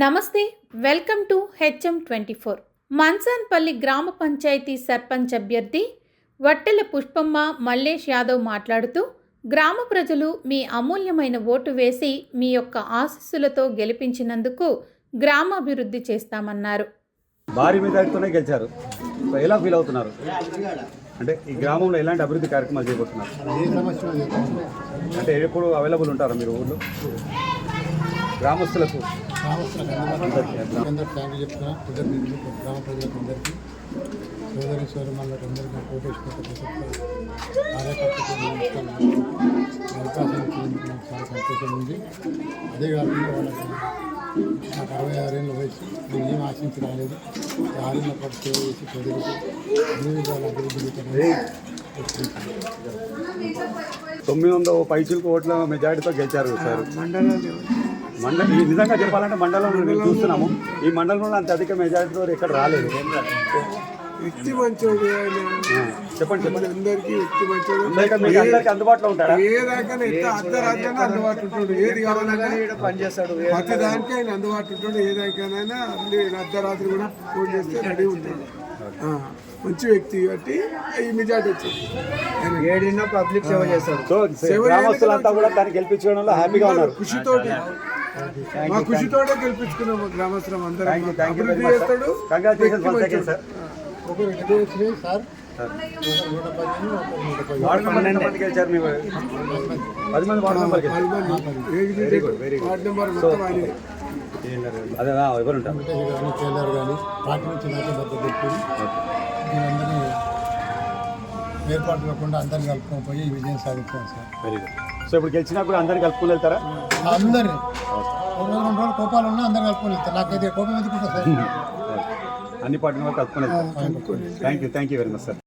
నమస్తే, welcome to HM24. Mansanpalli గ్రామ పంచాయతీ సర్పంచ్ అభ్యర్థి వట్టెల పుష్పమ్మ మల్లేష్ యాదవ్ మాట్లాడుతూ, గ్రామ ప్రజలు మీ అమూల్యమైన ఓటు వేసి మీ యొక్క ఆశీస్సులతో గెలిపించినందుకు గ్రామాభివృద్ధి చేస్తామన్నారు. భారీ మెజారిటీతోనే గెలిచారు. ఎలా ఫీల్ అవుతున్నారు? అంటే ఈ గ్రామంలో ఎలాంటి అభివృద్ధి కార్యక్రమాలు చేయబోతున్నారు? అంటే ఎప్పుడు అవైలబుల్ ఉంటారా మీరు ఊళ్ళో? గ్రామస్తులకు అందరూ థ్యాంక్ యూ చెప్తున్నా. గ్రామ ప్రజలకు అందరికీ, సోదరి సోదరులకు అందరికీ కోటేశ్వర కార్యకర్తలకు అవకాశం ఇచ్చినందుకు నాకు చాలా సంతోషం ఉంది. అదే కాకుండా వాళ్ళకి నాకు 66 ఏళ్ళ వయసు, నేను ఏం ఆశించి రాలేదు. 6 ఏళ్ళ పాటు సేవ చేసి ప్రజలకు అన్ని విధాల అభివృద్ధి 900 పైచులకు ఓట్ల మెజారిటీతో గెలిచారు సార్. నిజంగా చెప్పాలంటే మండలంలో మేము చూస్తున్నాము, ఈ మండలంలో అంత అధిక మెజారిటీతో ఎక్కడ రాలేదు. వ్యక్తి మంచోడు, చెప్పండి. అందరికీ వ్యక్తి మంచోడు, అందరికీ అందుబాటులో ఉంటారా? ఏదైనా అర్ధరాత్రి అందుబాటు ఉంటాడు, ఏది కావాలన్నా పనిచేస్తాడు. ప్రతి దానికి ఆయన అందుబాటు ఉంటాడు. ఏదానికైనా అన్ని అర్ధరాత్రి కూడా ఫోన్ చేస్తే రెడీ ఉంటాడు. మంచి వ్యక్తి బట్టి ఈ మెజార్టీ వచ్చింది. ఏడినా పబ్లిక్ సేవ చేస్తాడు. సో గ్రామస్తులంతా కూడా దాన్ని గెలిపించడంలో హ్యాపీగా ఉన్నారు. ఖుషితోటి మా ఖుషితోటే గెలిపించుకున్నాము. గ్రామస్తులం అందరూ అభివృద్ధి చేస్తాడు. కంగ్రాచులేషన్స్. సార్ వార్డు మెంబర్ గెలిచారు. మీ 10 మంది వార్డు మెంబర్ గెలిచారు. వార్డు నెంబర్ మొత్తం ఆయన అదే ఎవరుంటారు కేంద్రాలు కానీ పార్టీ నుంచి నాకే మద్దతు చెప్పింది. దీనందరినీ ఏర్పాటు కాకుండా అందరిని కలుపుకొని పోయి ఈ విజయం సాధిస్తాం సార్. Very good. సో ఇప్పుడు గెలిచినా కూడా అందరిని కలుపుకొని వెళ్తారా? అందరినీ 2 రోజులు కోపాలు ఉన్నా అందరిని కలుపుకొని వెళ్తారు. నాకైతే కోపం ఎందుకు సార్. అన్ని పార్టీలు కలుపుకొని వెళ్తారు. Thank you very much sir.